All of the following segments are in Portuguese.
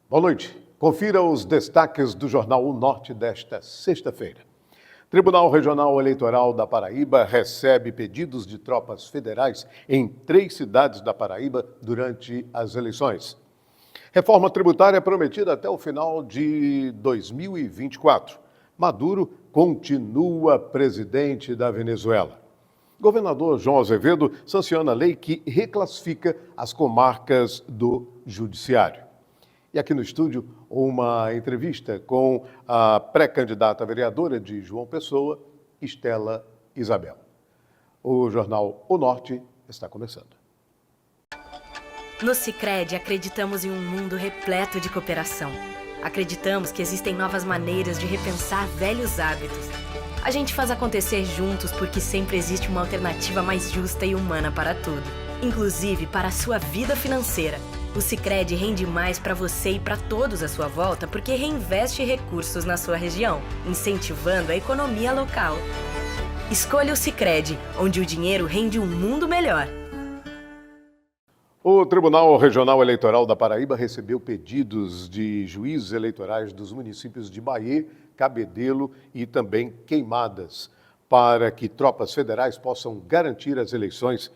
Boa noite. Confira os destaques do Jornal O Norte desta sexta-feira. Tribunal Regional Eleitoral da Paraíba recebe pedidos de tropas federais em 3 cidades da Paraíba durante as eleições. Reforma tributária prometida até o final de 2024. Maduro continua presidente da Venezuela. Governador João Azevedo sanciona a lei que reclassifica as comarcas do Judiciário. E aqui no estúdio, uma entrevista com a pré-candidata vereadora de João Pessoa, Estela Isabel. O Jornal O Norte está começando. No Sicredi, acreditamos em um mundo repleto de cooperação. Acreditamos que existem novas maneiras de repensar velhos hábitos. A gente faz acontecer juntos porque sempre existe uma alternativa mais justa e humana para tudo, inclusive para a sua vida financeira. O Sicredi rende mais para você e para todos à sua volta porque reinveste recursos na sua região, incentivando a economia local. Escolha o Sicredi, onde o dinheiro rende um mundo melhor. O Tribunal Regional Eleitoral da Paraíba recebeu pedidos de juízes eleitorais dos municípios de Bahia, Cabedelo e também Queimadas, para que tropas federais possam garantir as eleições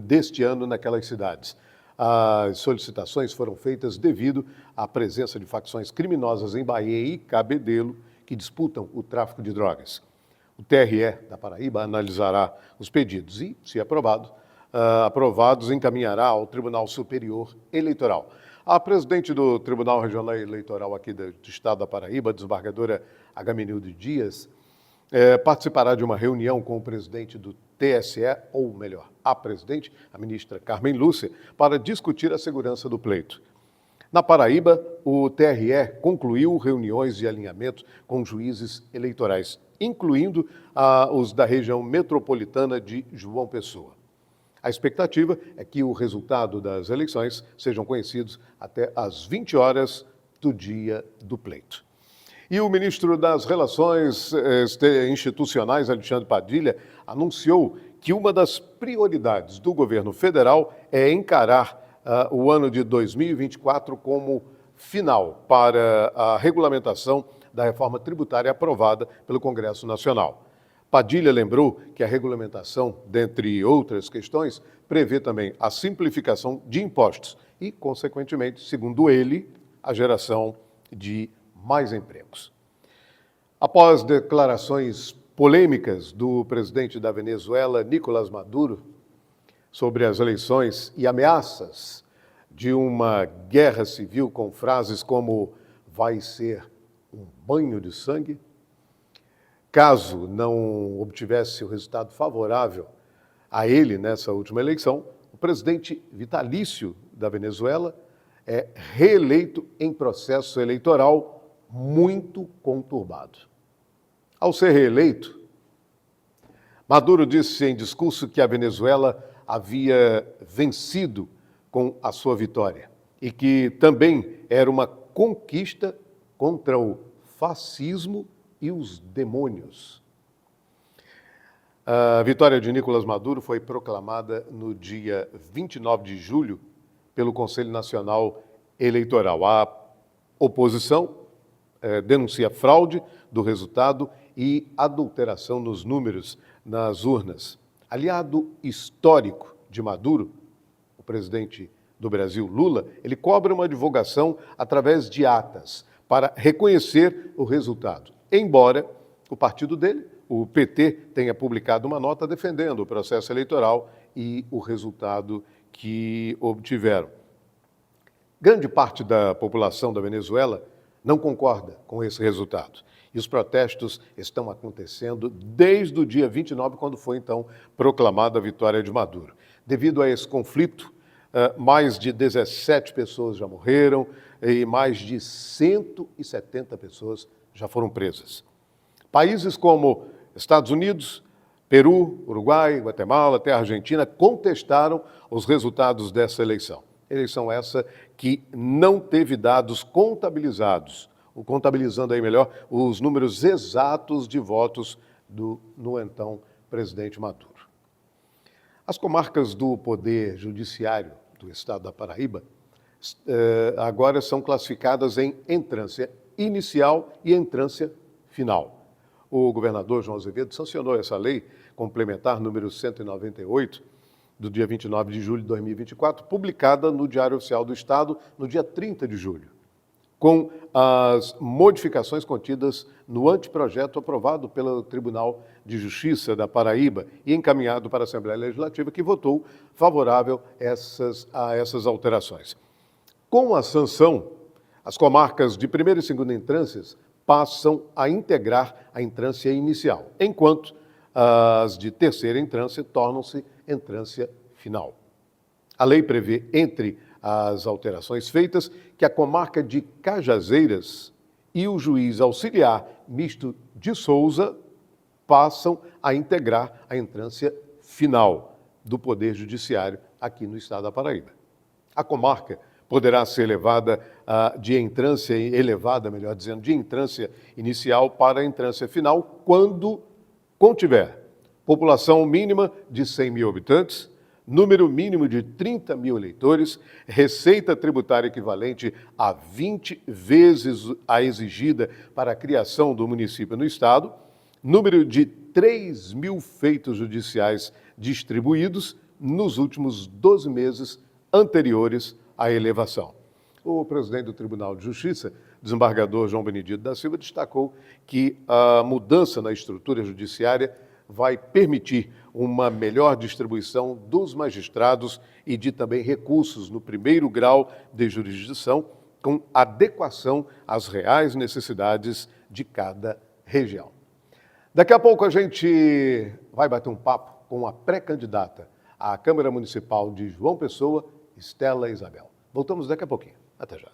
deste ano naquelas cidades. As solicitações foram feitas devido à presença de facções criminosas em Bahia e Cabedelo que disputam o tráfico de drogas. O TRE da Paraíba analisará os pedidos e, se aprovados, encaminhará ao Tribunal Superior Eleitoral. A presidente do Tribunal Regional Eleitoral aqui do Estado da Paraíba, a desembargadora Agamenilde Dias, participará de uma reunião com o presidente do TSE, ou melhor, a presidente, a ministra Carmen Lúcia, para discutir a segurança do pleito. Na Paraíba, o TRE concluiu reuniões de alinhamento com juízes eleitorais, incluindo os da região metropolitana de João Pessoa. A expectativa é que o resultado das eleições sejam conhecidos até às 20 horas do dia do pleito. E o ministro das Relações Institucionais, Alexandre Padilha, anunciou que uma das prioridades do governo federal é encarar o ano de 2024 como final para a regulamentação da reforma tributária aprovada pelo Congresso Nacional. Padilha lembrou que a regulamentação, dentre outras questões, prevê também a simplificação de impostos e, consequentemente, segundo ele, a geração de mais empregos. Após declarações polêmicas do presidente da Venezuela, Nicolás Maduro, sobre as eleições e ameaças de uma guerra civil com frases como "vai ser um banho de sangue", caso não obtivesse o resultado favorável a ele nessa última eleição, o presidente vitalício da Venezuela é reeleito em processo eleitoral muito conturbado. Ao ser reeleito, Maduro disse em discurso que a Venezuela havia vencido com a sua vitória e que também era uma conquista contra o fascismo e os demônios. A vitória de Nicolás Maduro foi proclamada no dia 29 de julho pelo Conselho Nacional Eleitoral. A oposição denuncia fraude do resultado e adulteração nos números nas urnas. Aliado histórico de Maduro, o presidente do Brasil, Lula, ele cobra uma divulgação através de atas para reconhecer o resultado, embora o partido dele, o PT, tenha publicado uma nota defendendo o processo eleitoral e o resultado que obtiveram. Grande parte da população da Venezuela não concorda com esse resultado. E os protestos estão acontecendo desde o dia 29, quando foi, então, proclamada a vitória de Maduro. Devido a esse conflito, mais de 17 pessoas já morreram e mais de 170 pessoas já foram presas. Países como Estados Unidos, Peru, Uruguai, Guatemala, até a Argentina contestaram os resultados dessa eleição. Eleição essa que não teve dados contabilizando aí melhor os números exatos de votos no então presidente Maduro. As comarcas do Poder Judiciário do Estado da Paraíba agora são classificadas em entrância inicial e entrância final. O governador João Azevedo sancionou essa lei complementar número 198, do dia 29 de julho de 2024, publicada no Diário Oficial do Estado no dia 30 de julho, com as modificações contidas no anteprojeto aprovado pelo Tribunal de Justiça da Paraíba e encaminhado para a Assembleia Legislativa, que votou favorável a essas alterações. Com a sanção, as comarcas de primeira e segunda entrâncias passam a integrar a entrância inicial, enquanto as de terceira entrância tornam-se entrância final. A lei prevê, entre as alterações feitas, que a comarca de Cajazeiras e o juiz auxiliar misto de Souza passam a integrar a entrância final do Poder Judiciário aqui no estado da Paraíba. A comarca poderá ser elevada de entrância inicial para a entrância final quando contiver população mínima de 100 mil habitantes, número mínimo de 30 mil eleitores, receita tributária equivalente a 20 vezes a exigida para a criação do município no estado, número de 3 mil feitos judiciais distribuídos nos últimos 12 meses anteriores à elevação. O presidente do Tribunal de Justiça, desembargador João Benedito da Silva, destacou que a mudança na estrutura judiciária vai permitir uma melhor distribuição dos magistrados e de também recursos no primeiro grau de jurisdição, com adequação às reais necessidades de cada região. Daqui a pouco a gente vai bater um papo com a pré-candidata à Câmara Municipal de João Pessoa, Estela Isabel. Voltamos daqui a pouquinho. Até já.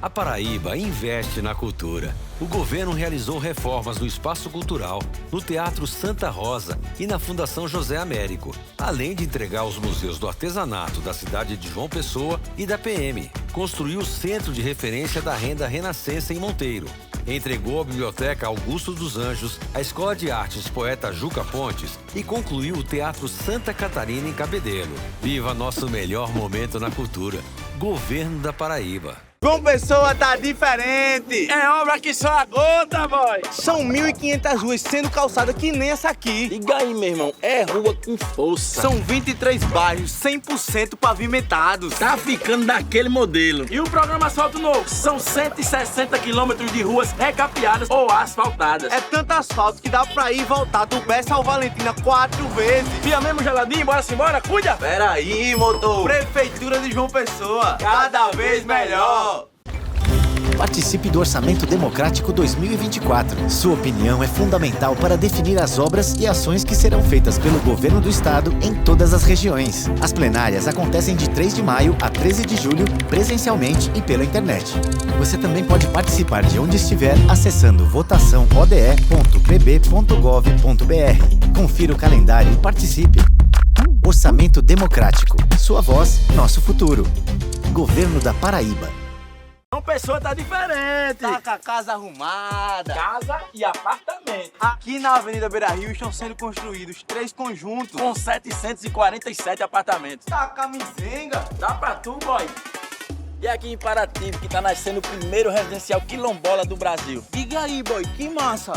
A Paraíba investe na cultura. O governo realizou reformas no Espaço Cultural, no Teatro Santa Rosa e na Fundação José Américo, além de entregar os museus do artesanato da cidade de João Pessoa e da PM. Construiu o Centro de Referência da Renda Renascença em Monteiro. Entregou a Biblioteca Augusto dos Anjos, a Escola de Artes Poeta Juca Pontes e concluiu o Teatro Santa Catarina em Cabedelo. Viva nosso melhor momento na cultura. Governo da Paraíba. João Pessoa tá diferente! É obra que só a gota, boy! São 1.500 ruas sendo calçadas que nem essa aqui. Liga aí, meu irmão, é rua com força. São 23 bairros 100% pavimentados. Tá ficando daquele modelo. E o programa Asfalto Novo? São 160 quilômetros de ruas recapeadas ou asfaltadas. É tanto asfalto que dá pra ir e voltar do Bessa ao Valentina 4 vezes. Via mesmo geladinho, bora-se embora, cuida! Pera aí, motor! Prefeitura de João Pessoa, cada vez melhor! Participe do Orçamento Democrático 2024. Sua opinião é fundamental para definir as obras e ações que serão feitas pelo Governo do Estado em todas as regiões. As plenárias acontecem de 3 de maio a 13 de julho, presencialmente e pela internet. Você também pode participar de onde estiver acessando votaçãoode.pb.gov.br. Confira o calendário e participe. Orçamento Democrático. Sua voz, nosso futuro. Governo da Paraíba. João Pessoa tá diferente. Tá com a casa arrumada. Casa e apartamento. Aqui na Avenida Beira Rio estão sendo construídos 3 conjuntos. Com 747 apartamentos. Tá com a mizenga. Dá pra tu, boy. E aqui em Paraty, que tá nascendo o primeiro residencial quilombola do Brasil. Diga aí, boy, que massa.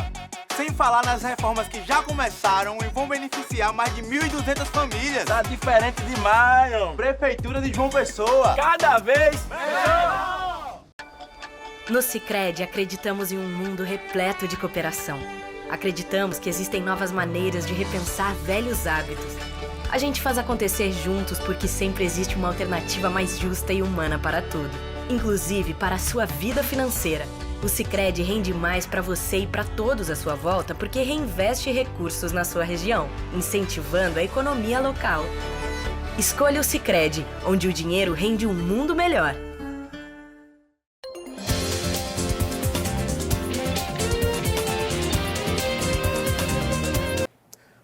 Sem falar nas reformas que já começaram e vão beneficiar mais de 1.200 famílias. Tá diferente demais, ó. Prefeitura de João Pessoa. Cada vez melhor. No Sicredi, acreditamos em um mundo repleto de cooperação. Acreditamos que existem novas maneiras de repensar velhos hábitos. A gente faz acontecer juntos porque sempre existe uma alternativa mais justa e humana para tudo, inclusive para a sua vida financeira. O Sicredi rende mais para você e para todos à sua volta porque reinveste recursos na sua região, incentivando a economia local. Escolha o Sicredi, onde o dinheiro rende um mundo melhor.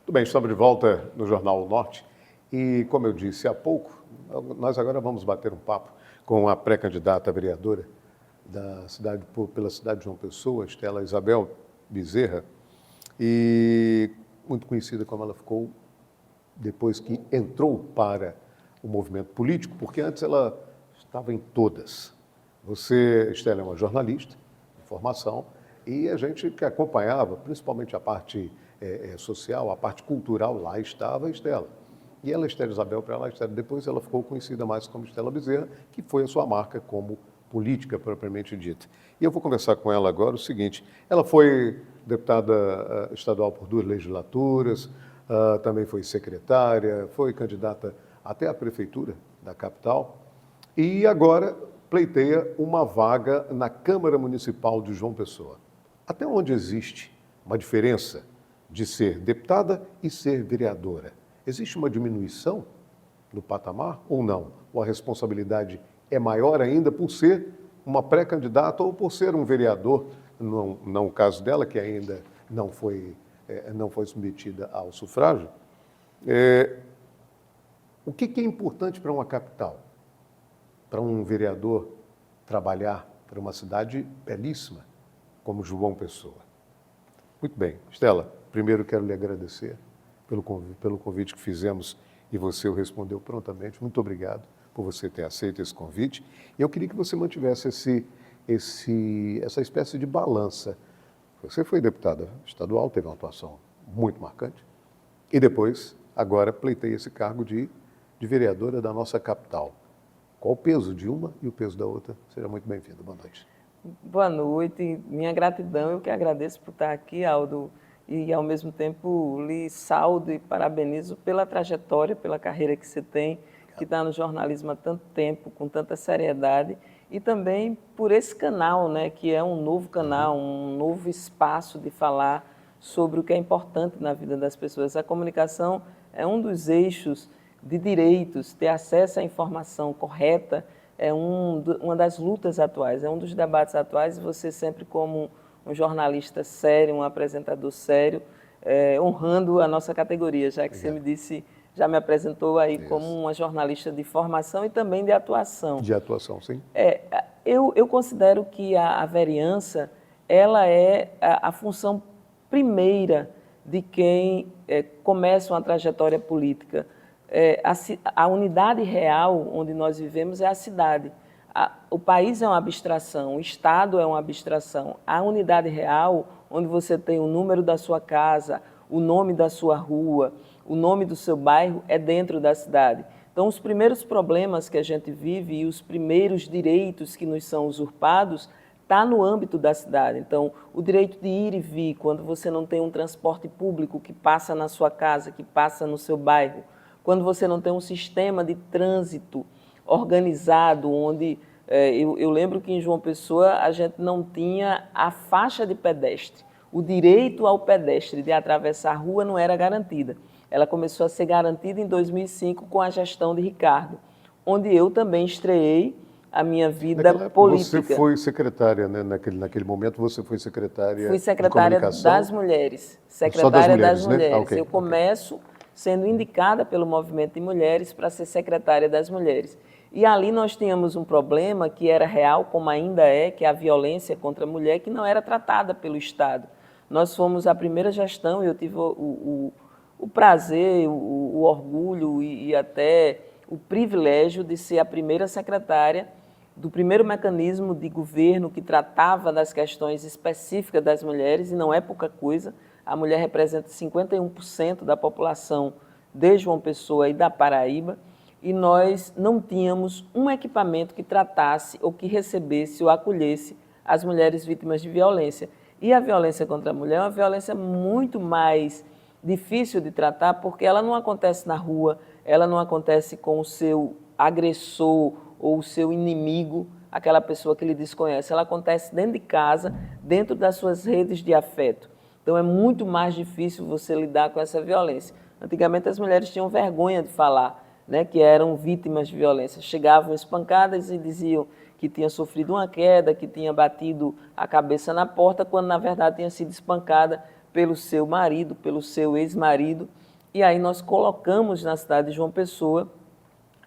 Tudo bem, estamos de volta no Jornal Norte e, como eu disse há pouco, nós agora vamos bater um papo com a pré-candidata a vereadora pela cidade de João Pessoa, Estela Isabel Bezerra, e muito conhecida como ela ficou depois que entrou para o movimento político, porque antes ela estava em todas. Você, Estela, é uma jornalista de formação e a gente que acompanhava, principalmente a parte social, a parte cultural, lá estava a Estela. E ela, Estela Isabel, para lá, Estela, depois ela ficou conhecida mais como Estela Bezerra, que foi a sua marca como política propriamente dita. E eu vou conversar com ela agora o seguinte, ela foi deputada estadual por 2 legislaturas, também foi secretária, foi candidata até à prefeitura da capital e agora pleiteia uma vaga na Câmara Municipal de João Pessoa. Até onde existe uma diferença de ser deputada e ser vereadora? Existe uma diminuição no patamar ou não? Ou a responsabilidade é maior ainda por ser uma pré-candidata ou por ser um vereador, não o caso dela, que ainda não foi submetida ao sufrágio? O que é importante para uma capital? Para um vereador trabalhar para uma cidade belíssima como João Pessoa? Muito bem. Estela, primeiro quero lhe agradecer pelo convite que fizemos e você o respondeu prontamente. Muito obrigado por você ter aceito esse convite. E eu queria que você mantivesse essa espécie de balança. Você foi deputada estadual, teve uma atuação muito marcante, e depois, agora, pleiteia esse cargo de vereadora da nossa capital. Qual o peso de uma e o peso da outra? Seja muito bem-vinda. Boa noite. Boa noite. Minha gratidão, eu que agradeço por estar aqui, Aldo, e ao mesmo tempo lhe saúdo e parabenizo pela trajetória, pela carreira que você tem, que está no jornalismo há tanto tempo, com tanta seriedade, e também por esse canal, né, que é um novo canal, um novo espaço de falar sobre o que é importante na vida das pessoas. A comunicação é um dos eixos de direitos, ter acesso à informação correta é uma das lutas atuais, é um dos debates atuais, e você sempre como um jornalista sério, um apresentador sério, honrando a nossa categoria, já que Obrigado. Você me disse, já me apresentou aí Isso. como uma jornalista de formação e também de atuação. De atuação, sim. Eu considero que a vereança, ela é a função primeira de quem começa uma trajetória política. A unidade real onde nós vivemos é a cidade. O país é uma abstração, o Estado é uma abstração. A unidade real, onde você tem o número da sua casa, o nome da sua rua, o nome do seu bairro, é dentro da cidade. Então, os primeiros problemas que a gente vive e os primeiros direitos que nos são usurpados está no âmbito da cidade. Então, o direito de ir e vir, quando você não tem um transporte público que passa na sua casa, que passa no seu bairro, quando você não tem um sistema de trânsito organizado, onde eu lembro que em João Pessoa a gente não tinha a faixa de pedestre. O direito ao pedestre de atravessar a rua não era garantida. Ela começou a ser garantida em 2005 com a gestão de Ricardo, onde eu também estreei a minha vida política. Você foi secretária, né? Naquele momento você foi secretária Fui secretária das mulheres. Secretária das mulheres. Ah, okay, eu começo sendo indicada pelo Movimento de Mulheres para ser secretária das mulheres. E ali nós tínhamos um problema que era real, como ainda é, que é a violência contra a mulher, que não era tratada pelo Estado. Nós fomos a primeira gestão e eu tive o prazer, o orgulho e até o privilégio de ser a primeira secretária do primeiro mecanismo de governo que tratava das questões específicas das mulheres, e não é pouca coisa. A mulher representa 51% da população de João Pessoa e da Paraíba, e nós não tínhamos um equipamento que tratasse ou que recebesse ou acolhesse as mulheres vítimas de violência. E a violência contra a mulher é uma violência muito mais difícil de tratar, porque ela não acontece na rua, ela não acontece com o seu agressor ou o seu inimigo, aquela pessoa que lhe desconhece. Ela acontece dentro de casa, dentro das suas redes de afeto. Então é muito mais difícil você lidar com essa violência. Antigamente as mulheres tinham vergonha de falar, né, que eram vítimas de violência. Chegavam espancadas e diziam que tinha sofrido uma queda, que tinha batido a cabeça na porta, quando na verdade tinha sido espancada pelo seu marido, pelo seu ex-marido. E aí nós colocamos na cidade de João Pessoa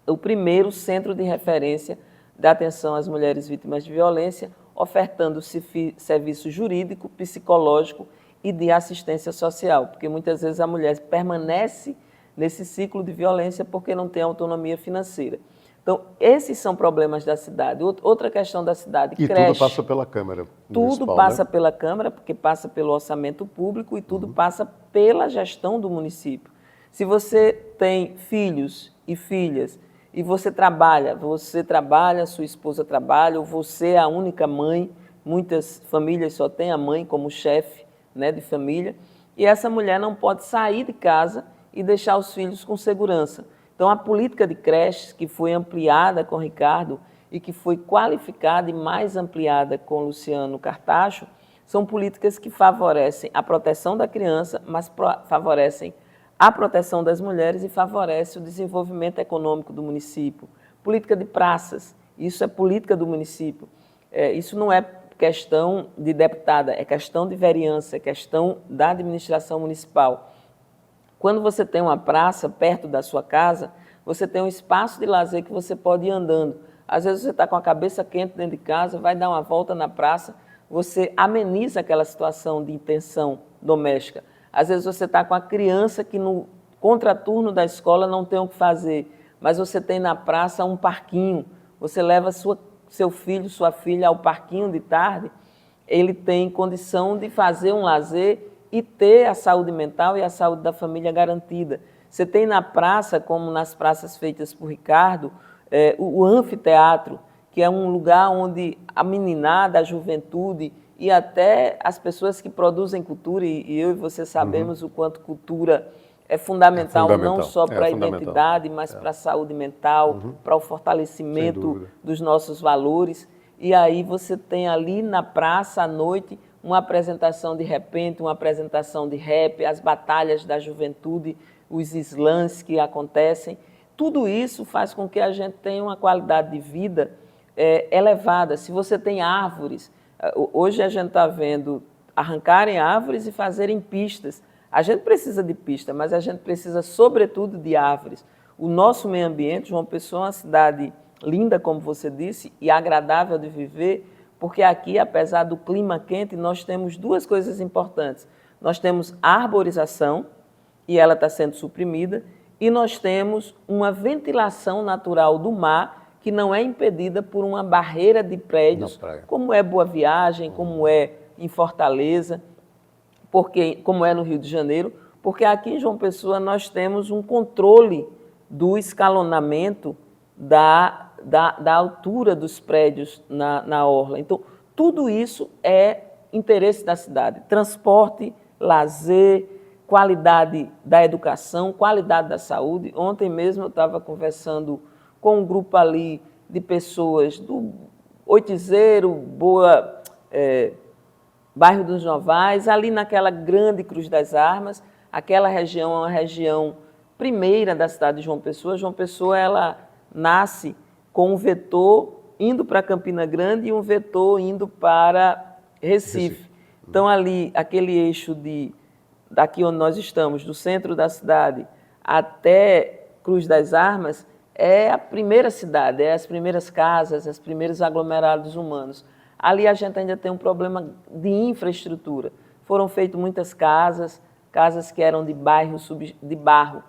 o primeiro centro de referência da atenção às mulheres vítimas de violência, ofertando serviço jurídico, psicológico e de assistência social, porque muitas vezes a mulher permanece nesse ciclo de violência porque não tem autonomia financeira. Então, esses são problemas da cidade. Outra questão da cidade, E creche. tudo passa pela Câmara Municipal, Tudo passa né? pela Câmara, porque passa pelo orçamento público e tudo passa pela gestão do município. Se você tem filhos e filhas e você trabalha, sua esposa trabalha, ou você é a única mãe, muitas famílias só têm a mãe como chefe, né, de família, e essa mulher não pode sair de casa e deixar os filhos com segurança. Então, a política de creches, que foi ampliada com o Ricardo e que foi qualificada e mais ampliada com o Luciano Cartacho, são políticas que favorecem a proteção da criança, mas favorecem a proteção das mulheres e favorecem o desenvolvimento econômico do município. Política de praças, isso é política do município. Isso não é questão de deputada, é questão de vereança, é questão da administração municipal. Quando você tem uma praça perto da sua casa, você tem um espaço de lazer que você pode ir andando. Às vezes você está com a cabeça quente dentro de casa, vai dar uma volta na praça, você ameniza aquela situação de tensão doméstica. Às vezes você está com a criança que no contraturno da escola não tem o que fazer, mas você tem na praça um parquinho, você leva seu filho, sua filha ao parquinho de tarde, ele tem condição de fazer um lazer e ter a saúde mental e a saúde da família garantida. Você tem na praça, como nas praças feitas por Ricardo, o anfiteatro, que é um lugar onde a meninada, a juventude e até as pessoas que produzem cultura, e eu e você sabemos o quanto cultura é fundamental não só para a identidade, mas para a saúde mental, para o fortalecimento dos nossos valores. E aí você tem ali na praça, à noite, uma apresentação de repente, uma apresentação de rap, as batalhas da juventude, os slams que acontecem. Tudo isso faz com que a gente tenha uma qualidade de vida elevada. Se você tem árvores, hoje a gente está vendo arrancarem árvores e fazerem pistas. A gente precisa de pista, mas a gente precisa, sobretudo, de árvores. O nosso meio ambiente, João Pessoa, é uma cidade linda, como você disse, e agradável de viver, porque aqui, apesar do clima quente, nós temos duas coisas importantes. Nós temos arborização, e ela está sendo suprimida, e nós temos uma ventilação natural do mar, que não é impedida por uma barreira de prédios, como é Boa Viagem, como é em Fortaleza, como é no Rio de Janeiro, porque aqui em João Pessoa nós temos um controle do escalonamento da altura dos prédios na orla. Então, tudo isso é interesse da cidade. Transporte, lazer, qualidade da educação, qualidade da saúde. Ontem mesmo eu estava conversando com um grupo ali de pessoas do Oitizeiro, bairro dos Novais, ali naquela grande Cruz das Armas. Aquela região é uma região primeira da cidade de João Pessoa. João Pessoa, ela nasce com um vetor indo para Campina Grande e um vetor indo para Recife. Então, ali, aquele eixo daqui onde nós estamos, do centro da cidade até Cruz das Armas, é a primeira cidade, é as primeiras casas, os primeiros aglomerados humanos. Ali a gente ainda tem um problema de infraestrutura. Foram feitas muitas casas que eram de barro,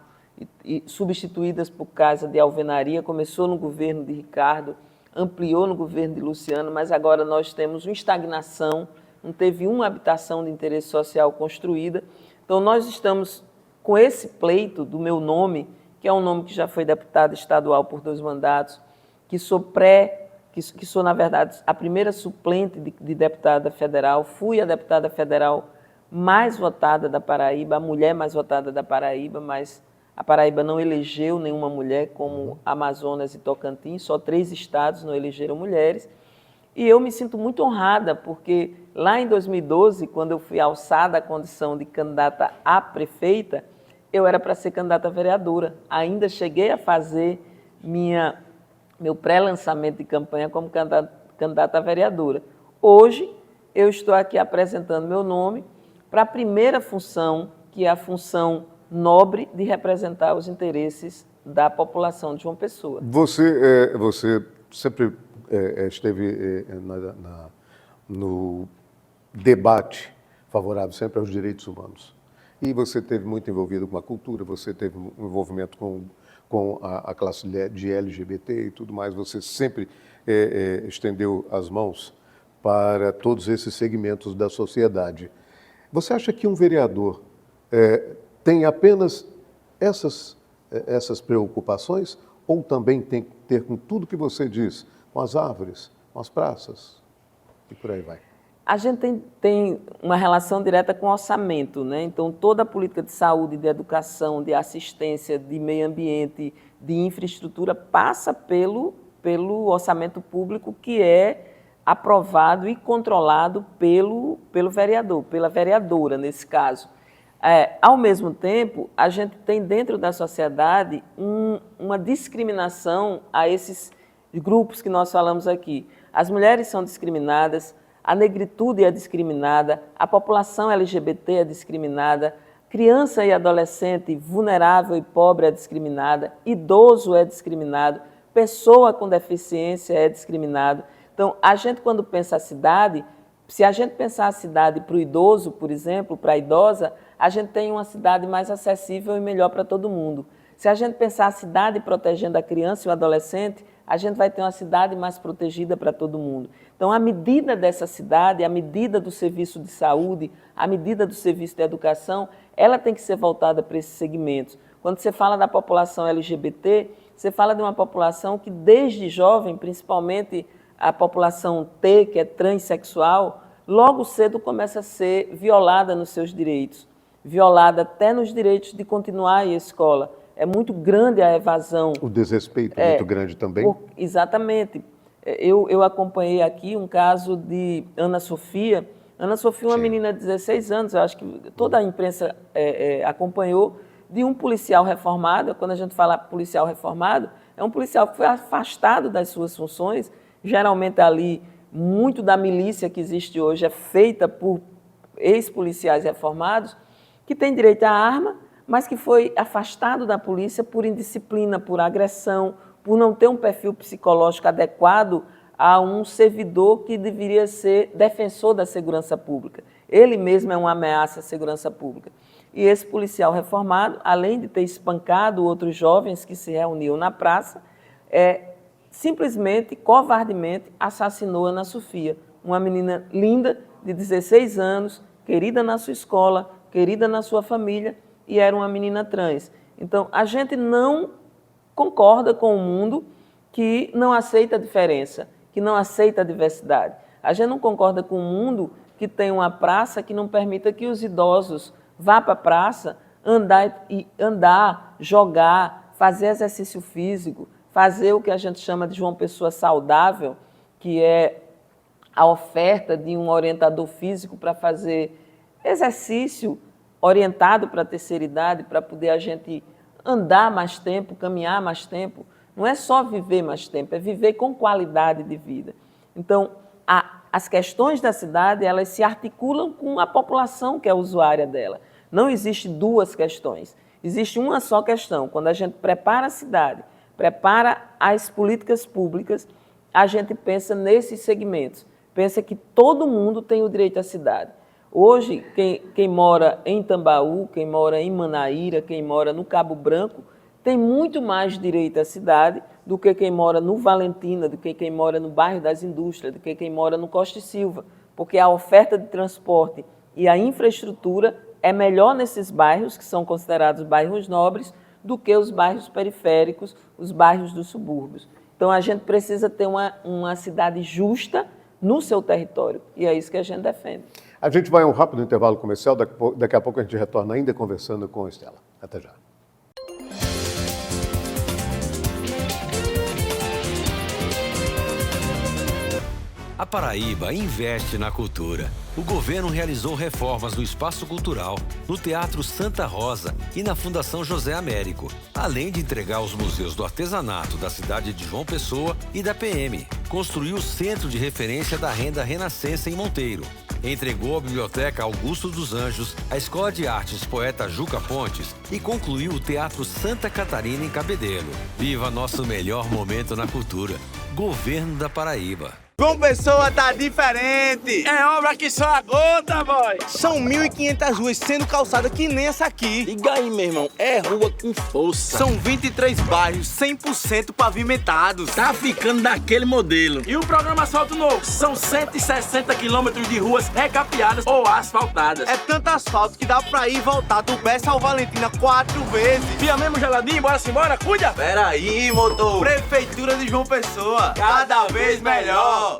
e substituídas por casa de alvenaria. Começou no governo de Ricardo, ampliou no governo de Luciano, mas agora nós temos uma estagnação, não teve uma habitação de interesse social construída. Então, nós estamos com esse pleito do meu nome, que é um nome que já foi deputado estadual por 2 mandatos, que sou, na verdade, a primeira suplente de deputada federal, fui a deputada federal mais votada da Paraíba, a mulher mais votada da Paraíba, mas a Paraíba não elegeu nenhuma mulher, como Amazonas e Tocantins, só 3 estados não elegeram mulheres. E eu me sinto muito honrada, porque lá em 2012, quando eu fui alçada à condição de candidata a prefeita, eu era para ser candidata a vereadora. Ainda cheguei a fazer meu pré-lançamento de campanha como candidata a vereadora. Hoje, eu estou aqui apresentando meu nome para a primeira função, que é a função nobre de representar os interesses da população de João Pessoa. Você sempre esteve no debate favorável sempre aos direitos humanos. E você teve muito envolvido com a cultura, você teve um envolvimento com a classe de LGBT e tudo mais, você sempre estendeu as mãos para todos esses segmentos da sociedade. Você acha que um vereador tem apenas essas preocupações ou também tem que ter com tudo que você diz, com as árvores, com as praças e por aí vai? A gente tem uma relação direta com o orçamento, né? Então, toda a política de saúde, de educação, de assistência, de meio ambiente, de infraestrutura, passa pelo orçamento público que é aprovado e controlado pelo vereador, pela vereadora, nesse caso. Ao mesmo tempo, a gente tem dentro da sociedade uma discriminação a esses grupos que nós falamos aqui. As mulheres são discriminadas, a negritude é discriminada, a população LGBT é discriminada, criança e adolescente vulnerável e pobre é discriminada, idoso é discriminado, pessoa com deficiência é discriminado. Então, a gente, quando pensa a cidade, se a gente pensar a cidade para o idoso, por exemplo, para a idosa, a gente tem uma cidade mais acessível e melhor para todo mundo. Se a gente pensar a cidade protegendo a criança e o adolescente, a gente vai ter uma cidade mais protegida para todo mundo. Então, a medida dessa cidade, a medida do serviço de saúde, a medida do serviço de educação, ela tem que ser voltada para esses segmentos. Quando você fala da população LGBT, você fala de uma população que desde jovem, principalmente a população T, que é transexual, logo cedo começa a ser violada nos seus direitos, violada até nos direitos de continuar a escola. É muito grande a evasão. O desrespeito é muito grande também. Exatamente. Eu acompanhei aqui um caso de Ana Sofia. Ana Sofia, uma menina de 16 anos, eu acho que toda a imprensa acompanhou, de um policial reformado. Quando a gente fala policial reformado, é um policial que foi afastado das suas funções. Geralmente ali, muito da milícia que existe hoje é feita por ex-policiais reformados, que tem direito à arma, mas que foi afastado da polícia por indisciplina, por agressão, por não ter um perfil psicológico adequado a um servidor que deveria ser defensor da segurança pública. Ele mesmo é uma ameaça à segurança pública. E esse policial reformado, além de ter espancado outros jovens que se reuniam na praça, simplesmente, covardemente, assassinou Ana Sofia, uma menina linda, de 16 anos, querida na sua escola, querida na sua família, e era uma menina trans. Então, a gente não concorda com o mundo que não aceita a diferença, que não aceita a diversidade. A gente não concorda com o mundo que tem uma praça que não permita que os idosos vá para a praça andar, jogar, fazer exercício físico, fazer o que a gente chama de João Pessoa saudável, que é a oferta de um orientador físico para fazer exercício orientado para a terceira idade, para poder a gente andar mais tempo, caminhar mais tempo. Não é só viver mais tempo, é viver com qualidade de vida. Então, as questões da cidade, elas se articulam com a população que é usuária dela. Não existe duas questões, existe uma só questão. Quando a gente prepara a cidade, prepara as políticas públicas, a gente pensa nesses segmentos, pensa que todo mundo tem o direito à cidade. Hoje, quem mora em Tambaú, quem mora em Manaíra, quem mora no Cabo Branco, tem muito mais direito à cidade do que quem mora no Valentina, do que quem mora no bairro das Indústrias, do que quem mora no Costa e Silva, porque a oferta de transporte e a infraestrutura é melhor nesses bairros, que são considerados bairros nobres, do que os bairros periféricos, os bairros dos subúrbios. Então, a gente precisa ter uma cidade justa no seu território, e é isso que a gente defende. A gente vai a um rápido intervalo comercial, daqui a pouco a gente retorna ainda conversando com a Estela. Até já. A Paraíba investe na cultura. O governo realizou reformas no Espaço Cultural, no Teatro Santa Rosa e na Fundação José Américo, além de entregar os museus do artesanato da cidade de João Pessoa e da PM. Construiu o Centro de Referência da Renda Renascença em Monteiro. Entregou a Biblioteca Augusto dos Anjos, a Escola de Artes Poeta Juca Pontes e concluiu o Teatro Santa Catarina em Cabedelo. Viva nosso melhor momento na cultura. Governo da Paraíba. João Pessoa tá diferente. É obra que só a gota, boy. São 1.500 ruas sendo calçadas que nem essa aqui. Liga aí, meu irmão. É rua com força. São 23 bairros 100% pavimentados. Tá ficando daquele modelo. E o programa Asfalto Novo? São 160 quilômetros de ruas recapeadas ou asfaltadas. É tanto asfalto que dá pra ir e voltar do Bessa ao Valentina 4 vezes. Via mesmo geladinho, bora simbora, cuida! Pera aí, motor. Prefeitura de João Pessoa. Cada vez melhor.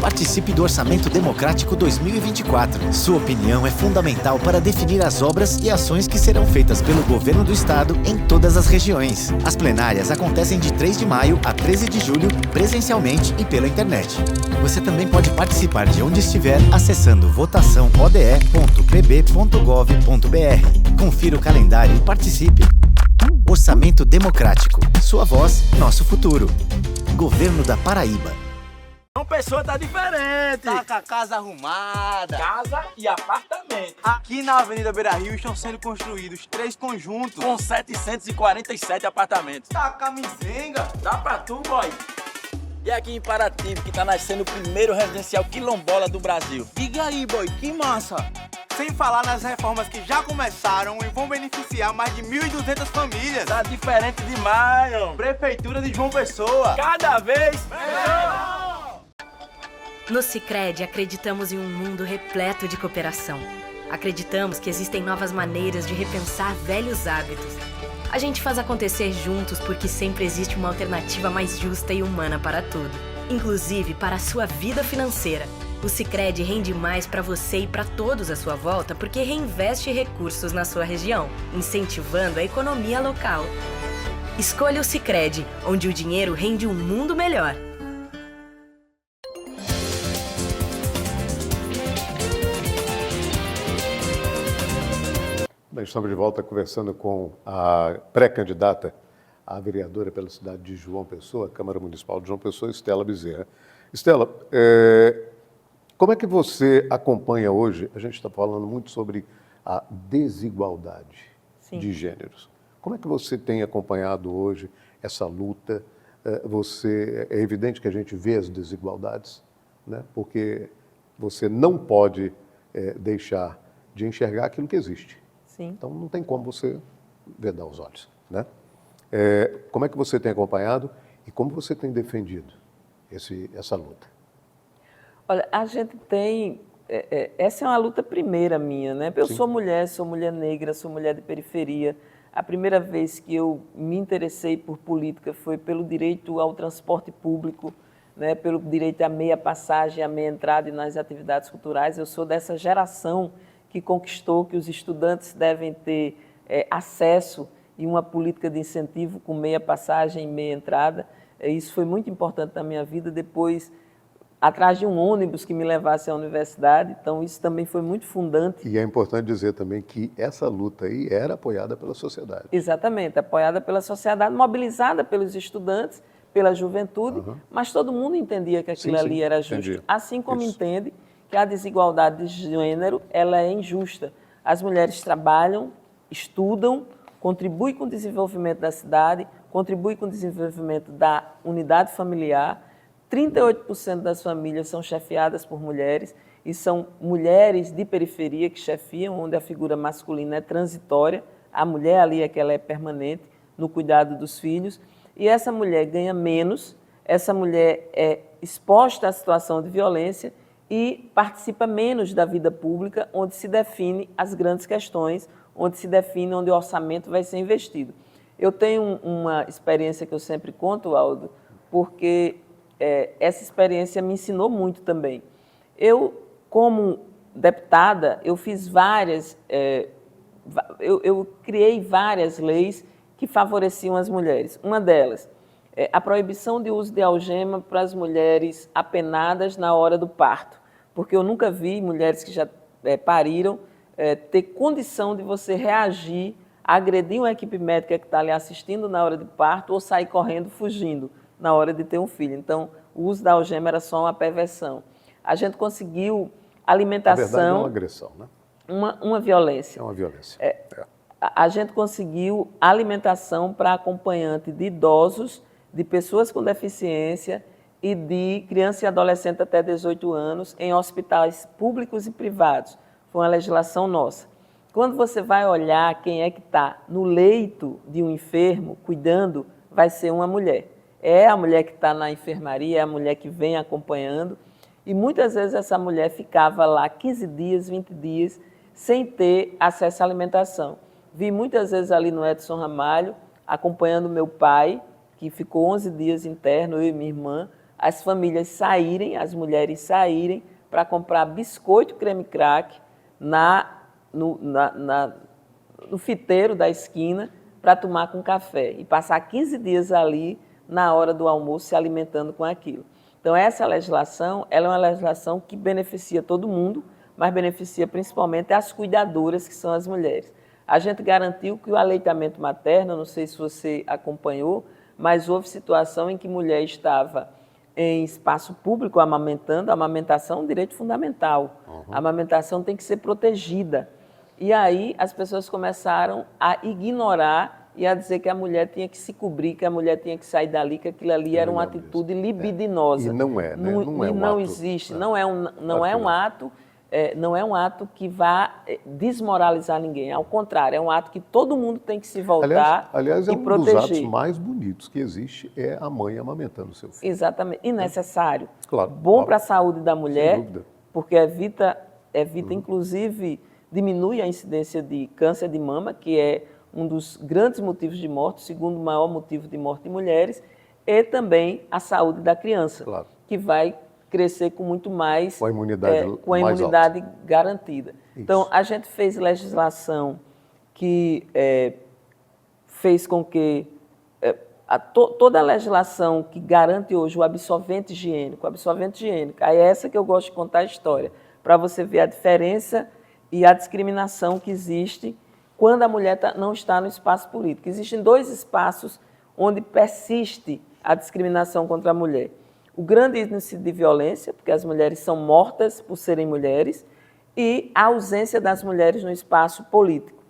Participe do Orçamento Democrático 2024. Sua opinião é fundamental para definir as obras e ações que serão feitas pelo Governo do Estado em todas as regiões. As plenárias acontecem de 3 de maio a 13 de julho, presencialmente e pela internet. Você também pode participar de onde estiver acessando votação.ode.pb.gov.br. Confira o calendário e participe. Orçamento Democrático. Sua voz, nosso futuro. Governo da Paraíba. João Pessoa tá diferente. Tá com a casa arrumada. Casa e apartamento. Aqui na Avenida Beira Rio estão sendo construídos 3 conjuntos. Com 747 apartamentos. Tá com a mizenga. Dá pra tu, boy. E aqui em Paraty, que tá nascendo o primeiro residencial quilombola do Brasil. Diga aí, boy, que massa. Sem falar nas reformas que já começaram e vão beneficiar mais de 1.200 famílias. Tá diferente demais, ó. Prefeitura de João Pessoa. Cada vez melhor. No Sicredi, acreditamos em um mundo repleto de cooperação. Acreditamos que existem novas maneiras de repensar velhos hábitos. A gente faz acontecer juntos porque sempre existe uma alternativa mais justa e humana para tudo, inclusive para a sua vida financeira. O Sicredi rende mais para você e para todos à sua volta porque reinveste recursos na sua região, incentivando a economia local. Escolha o Sicredi, onde o dinheiro rende um mundo melhor. Estamos de volta conversando com a pré-candidata à vereadora pela cidade de João Pessoa, Câmara Municipal de João Pessoa, Estela Bezerra. Estela, como é que você acompanha hoje, a gente está falando muito sobre a desigualdade de gêneros. Como é que você tem acompanhado hoje essa luta? É evidente que a gente vê as desigualdades, né? Porque você não pode deixar de enxergar aquilo que existe. Sim. Então, não tem como você vedar os olhos, né? Como é que você tem acompanhado e como você tem defendido essa luta? Olha, a gente tem... essa é uma luta primeira minha, né? Eu sou mulher negra, sou mulher de periferia. A primeira vez que eu me interessei por política foi pelo direito ao transporte público, né? Pelo direito à meia passagem, à meia entrada e nas atividades culturais. Eu sou dessa geração que conquistou que os estudantes devem ter acesso e uma política de incentivo com meia passagem e meia entrada. Isso foi muito importante na minha vida. Depois, atrás de um ônibus que me levasse à universidade, então isso também foi muito fundante. E é importante dizer também que essa luta aí era apoiada pela sociedade. Exatamente, apoiada pela sociedade, mobilizada pelos estudantes, pela juventude, mas todo mundo entendia que aquilo ali era justo. Entendi. Assim como entende que a desigualdade de gênero ela é injusta. As mulheres trabalham, estudam, contribuem com o desenvolvimento da cidade, contribuem com o desenvolvimento da unidade familiar. 38% das famílias são chefiadas por mulheres e são mulheres de periferia que chefiam, onde a figura masculina é transitória, a mulher ali é que ela é permanente no cuidado dos filhos, e essa mulher ganha menos, essa mulher é exposta à situação de violência e participa menos da vida pública, onde se define as grandes questões, onde se define onde o orçamento vai ser investido. Eu tenho uma experiência que eu sempre conto, Aldo, porque essa experiência me ensinou muito também. Eu, como deputada, eu fiz eu criei várias leis que favoreciam as mulheres. Uma delas, a proibição de uso de algema para as mulheres apenadas na hora do parto, porque eu nunca vi mulheres que já pariram ter condição de você reagir, agredir uma equipe médica que está ali assistindo na hora de parto ou sair correndo, fugindo na hora de ter um filho. Então, o uso da algema era só uma perversão. A gente conseguiu alimentação... Na verdade, é uma agressão, né? Uma violência. É uma violência. A gente conseguiu alimentação para acompanhante de idosos, de pessoas com deficiência e de criança e adolescente até 18 anos em hospitais públicos e privados. Foi uma legislação nossa. Quando você vai olhar quem é que está no leito de um enfermo, cuidando, vai ser uma mulher. É a mulher que está na enfermaria, é a mulher que vem acompanhando. E muitas vezes essa mulher ficava lá 15 dias, 20 dias, sem ter acesso à alimentação. Vi muitas vezes ali no Edson Ramalho, acompanhando meu pai, que ficou 11 dias interno, eu e minha irmã, as famílias saírem, as mulheres saírem para comprar biscoito creme crack no fiteiro da esquina para tomar com café e passar 15 dias ali na hora do almoço se alimentando com aquilo. Então essa legislação, ela é uma legislação que beneficia todo mundo, mas beneficia principalmente as cuidadoras, que são as mulheres. A gente garantiu que o aleitamento materno, não sei se você acompanhou, mas houve situação em que mulher estava em espaço público amamentando. A amamentação é um direito fundamental. A amamentação tem que ser protegida. E aí as pessoas começaram a ignorar e a dizer que a mulher tinha que se cobrir, que a mulher tinha que sair dali, que aquilo ali era uma atitude libidinosa. E não é, né? Não é um ato, existe, não é um ato. Não é um ato que vá desmoralizar ninguém. Ao contrário, é um ato que todo mundo tem que se voltar aliás, é e um proteger. dos atos mais bonitos que existe, é a mãe amamentando o seu filho. Exatamente. E necessário. Claro. Bom para a saúde da mulher, Sem dúvida. porque evita inclusive, diminui a incidência de câncer de mama, que é um dos grandes motivos de morte, o segundo maior motivo de morte de mulheres, e também a saúde da criança, Claro. que vai crescer com muito mais... Com a imunidade com a mais imunidade garantida. Isso. Então, a gente fez legislação que fez com que toda a legislação que garante hoje o absorvente higiênico, aí é essa que eu gosto de contar a história, para você ver a diferença e a discriminação que existe quando a mulher não está no espaço político. Existem dois espaços onde persiste a discriminação contra a mulher. O grande índice de violência, porque as mulheres são mortas por serem mulheres, e a ausência das mulheres no espaço político.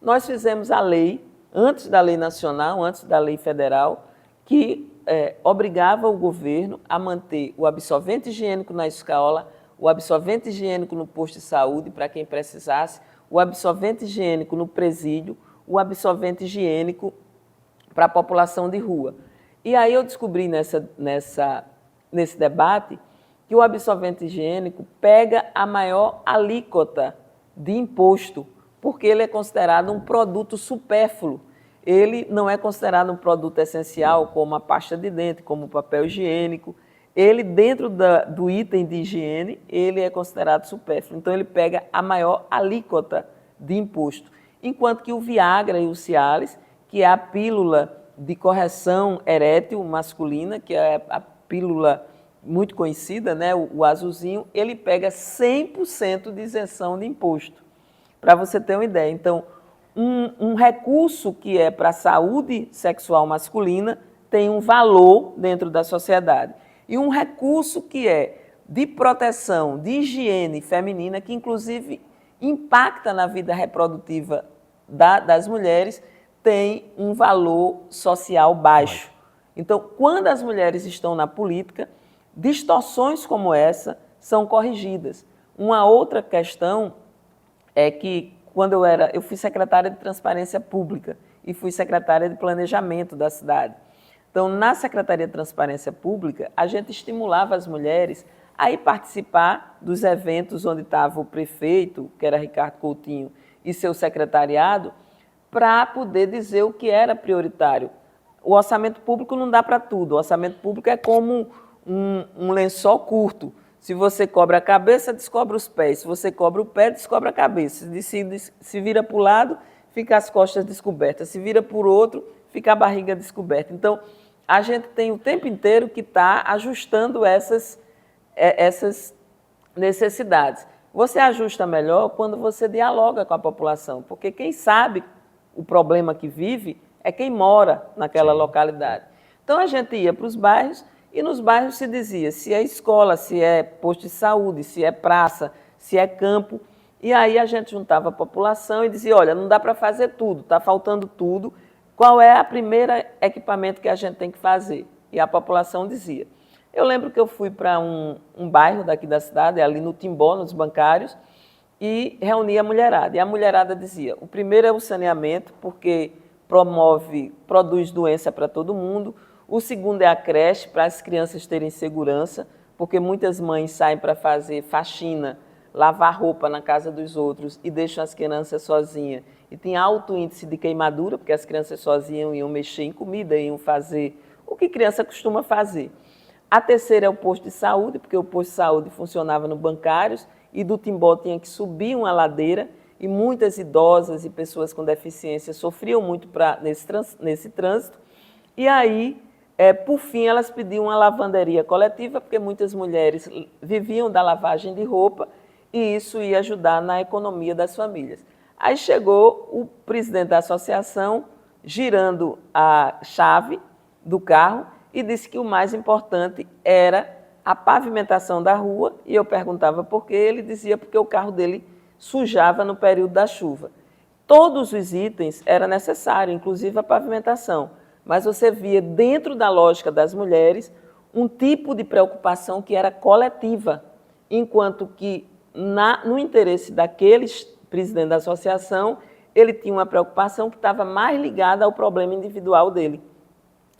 Nós fizemos a lei, antes da lei nacional, antes da lei federal, que obrigava o governo a manter o absorvente higiênico na escola, o absorvente higiênico no posto de saúde, para quem precisasse, o absorvente higiênico no presídio, o absorvente higiênico para a população de rua. E aí eu descobri nesse debate que o absorvente higiênico pega a maior alíquota de imposto, porque ele é considerado um produto supérfluo. Ele não é considerado um produto essencial, como a pasta de dente, como o papel higiênico. Ele, dentro do item de higiene, ele é considerado supérfluo. Então, ele pega a maior alíquota de imposto. Enquanto que o Viagra e o Cialis, que é a pílula de correção erétil masculina, que é a pílula muito conhecida, né, o azulzinho, ele pega 100% de isenção de imposto, para você ter uma ideia. Então, um recurso que é para a saúde sexual masculina tem um valor dentro da sociedade. E um recurso que é de proteção, de higiene feminina, que inclusive impacta na vida reprodutiva das mulheres, tem um valor social baixo. Então, quando as mulheres estão na política, distorções como essa são corrigidas. Uma outra questão é que, quando eu fui secretária de Transparência Pública e fui secretária de Planejamento da cidade. Então, na Secretaria de Transparência Pública, a gente estimulava as mulheres a ir participar dos eventos onde estava o prefeito, que era Ricardo Coutinho, e seu secretariado, para poder dizer o que era prioritário. O orçamento público não dá para tudo. O orçamento público é como um lençol curto. Se você cobre a cabeça, descobre os pés. Se você cobre o pé, descobre a cabeça. Se vira para o lado, fica as costas descobertas. Se vira por outro, fica a barriga descoberta. Então, a gente tem o tempo inteiro que está ajustando essas necessidades. Você ajusta melhor quando você dialoga com a população, porque quem sabe o problema que vive é quem mora naquela localidade. Então, a gente ia para os bairros e nos bairros se dizia se é escola, se é posto de saúde, se é praça, se é campo. E aí a gente juntava a população e dizia, olha, não dá para fazer tudo, está faltando tudo. Qual é o primeiro equipamento que a gente tem que fazer? E a população dizia. Eu lembro que eu fui para um bairro daqui da cidade, ali no Timbó, nos bancários, e reuni a mulherada. E a mulherada dizia, o primeiro é o saneamento, porque produz doença para todo mundo. O segundo é a creche, para as crianças terem segurança, porque muitas mães saem para fazer faxina, lavar roupa na casa dos outros e deixam as crianças sozinhas. E tem alto índice de queimadura, porque as crianças sozinhas iam mexer em comida, iam fazer o que criança costuma fazer. A terceira é o posto de saúde, porque o posto de saúde funcionava no Bancários e do Timbó tinha que subir uma ladeira e muitas idosas e pessoas com deficiência sofriam muito nesse trânsito. E aí, por fim, elas pediam uma lavanderia coletiva, porque muitas mulheres viviam da lavagem de roupa e isso ia ajudar na economia das famílias. Aí chegou o presidente da associação, girando a chave do carro, e disse que o mais importante era a pavimentação da rua, e eu perguntava por quê, ele dizia porque o carro dele sujava no período da chuva. Todos os itens era necessário, inclusive a pavimentação, mas você via dentro da lógica das mulheres um tipo de preocupação que era coletiva, enquanto que no interesse daqueles presidente da associação, ele tinha uma preocupação que estava mais ligada ao problema individual dele.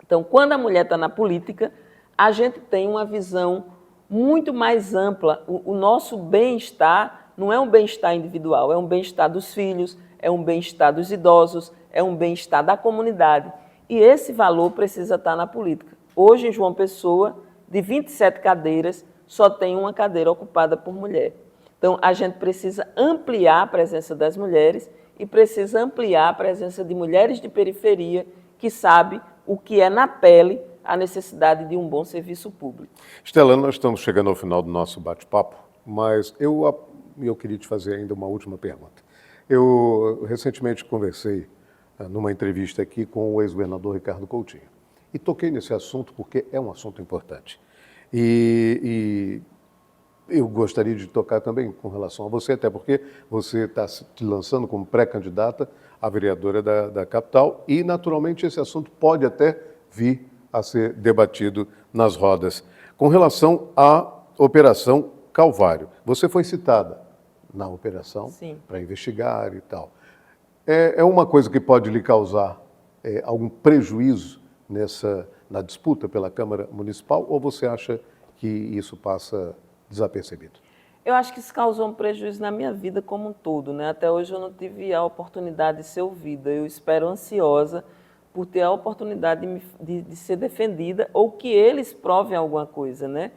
Então, quando a mulher está na política, a gente tem uma visão muito mais ampla. O nosso bem-estar não é um bem-estar individual, é um bem-estar dos filhos, é um bem-estar dos idosos, é um bem-estar da comunidade. E esse valor precisa estar na política. Hoje, em João Pessoa, de 27 cadeiras, só tem uma cadeira ocupada por mulher. Então, a gente precisa ampliar a presença das mulheres e precisa ampliar a presença de mulheres de periferia que sabem o que é na pele a necessidade de um bom serviço público. Estela, nós estamos chegando ao final do nosso bate-papo, mas eu queria te fazer ainda uma última pergunta. Eu recentemente conversei numa entrevista aqui com o ex-governador Ricardo Coutinho e toquei nesse assunto porque é um assunto importante. E eu gostaria de tocar também com relação a você, até porque você está se lançando como pré-candidata à vereadora da capital e, naturalmente, esse assunto pode até vir a ser debatido nas rodas. Com relação à Operação Calvário, você foi citada na operação para investigar e tal. É uma coisa que pode lhe causar algum prejuízo na disputa pela Câmara Municipal ou você acha que isso passa desapercebido? Eu acho que isso causou um prejuízo na minha vida como um todo, né? Até hoje eu não tive a oportunidade de ser ouvida. Eu espero ansiosa por ter a oportunidade de ser defendida ou que eles provem alguma coisa, né?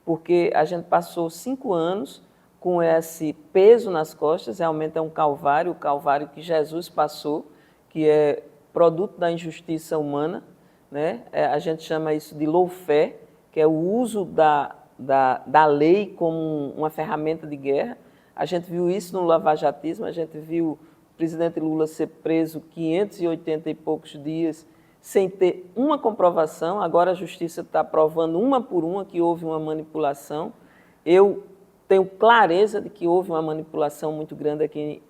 Porque a gente passou 5 anos com esse peso nas costas, realmente é um calvário, o calvário que Jesus passou, que é produto da injustiça humana, né? A gente chama isso de lawfare, que é o uso da lei como uma ferramenta de guerra. A gente viu isso no lavajatismo, a gente viu o presidente Lula ser preso 580 e poucos dias sem ter uma comprovação. Agora a justiça está provando uma por uma que houve uma manipulação. Eu tenho clareza de que houve uma manipulação muito grande aqui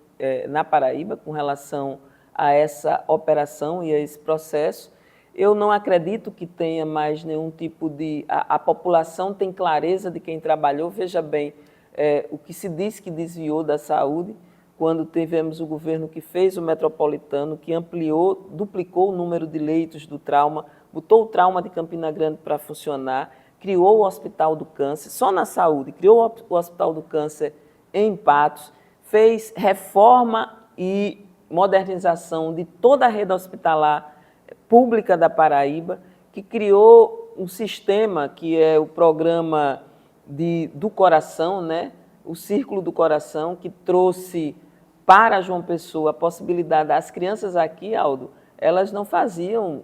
na Paraíba com relação a essa operação e a esse processo. Eu não acredito que tenha mais nenhum tipo de... A população tem clareza de quem trabalhou. Veja bem, o que se diz que desviou da saúde, quando tivemos o governo que fez o metropolitano, que ampliou, duplicou o número de leitos do trauma, botou o trauma de Campina Grande para funcionar, criou o Hospital do Câncer, só na saúde, criou o Hospital do Câncer em Patos, fez reforma e modernização de toda a rede hospitalar pública da Paraíba, que criou um sistema que é o programa do coração, né? O Círculo do Coração, que trouxe para João Pessoa a possibilidade das crianças aqui, Aldo, elas não faziam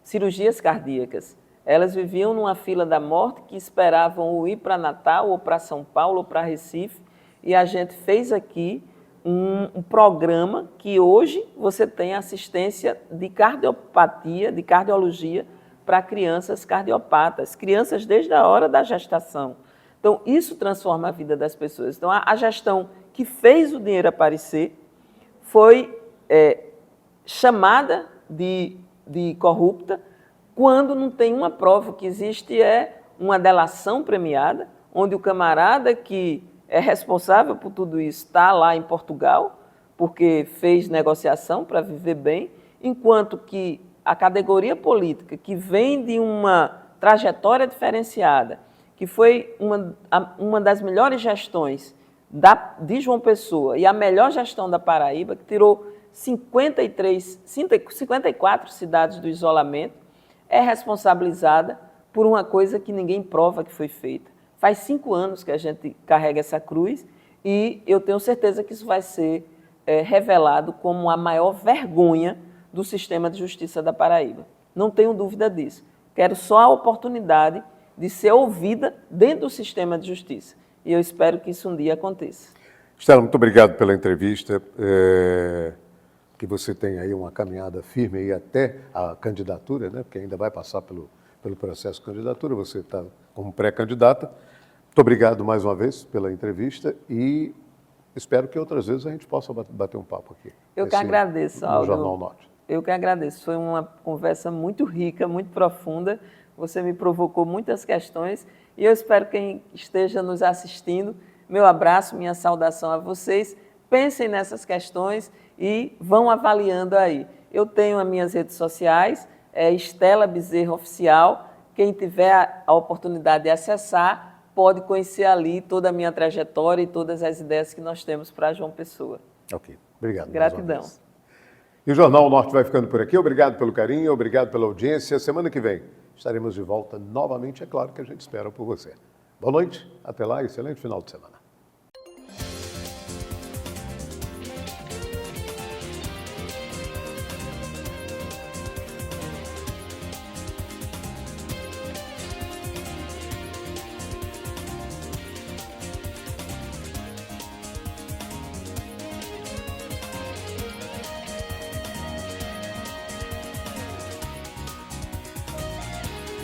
cirurgias cardíacas. Elas viviam numa fila da morte que esperavam ou ir para Natal, ou para São Paulo, ou para Recife, e a gente fez aqui um programa que hoje você tem assistência de cardiopatia, de cardiologia para crianças cardiopatas, crianças desde a hora da gestação. Então, isso transforma a vida das pessoas. Então, a gestão que fez o dinheiro aparecer foi chamada de corrupta, quando não tem uma prova. O que existe é uma delação premiada, onde o camarada que é responsável por tudo isso está lá em Portugal, porque fez negociação para viver bem, enquanto que a categoria política, que vem de uma trajetória diferenciada, que foi uma das melhores gestões de João Pessoa e a melhor gestão da Paraíba, que tirou 54 cidades do isolamento, é responsabilizada por uma coisa que ninguém prova que foi feita. Faz 5 anos que a gente carrega essa cruz e eu tenho certeza que isso vai ser revelado como a maior vergonha do sistema de justiça da Paraíba. Não tenho dúvida disso. Quero só a oportunidade de ser ouvida dentro do sistema de justiça. E eu espero que isso um dia aconteça. Estela, muito obrigado pela entrevista. Que você tenha aí uma caminhada firme aí até a candidatura, né? Porque ainda vai passar pelo processo de candidatura, você está como pré-candidata. Muito obrigado mais uma vez pela entrevista e espero que outras vezes a gente possa bater um papo aqui. Eu que agradeço, no Jornal Norte. Eu que agradeço. Foi uma conversa muito rica, muito profunda. Você me provocou muitas questões e eu espero que quem esteja nos assistindo, meu abraço, minha saudação a vocês. Pensem nessas questões e vão avaliando aí. Eu tenho as minhas redes sociais, Estela Bezerra Oficial. Quem tiver a oportunidade de acessar, pode conhecer ali toda a minha trajetória e todas as ideias que nós temos para João Pessoa. Ok, obrigado. Gratidão. E o Jornal Norte vai ficando por aqui. Obrigado pelo carinho, obrigado pela audiência. Semana que vem estaremos de volta novamente. É claro que a gente espera por você. Boa noite, até lá, excelente final de semana.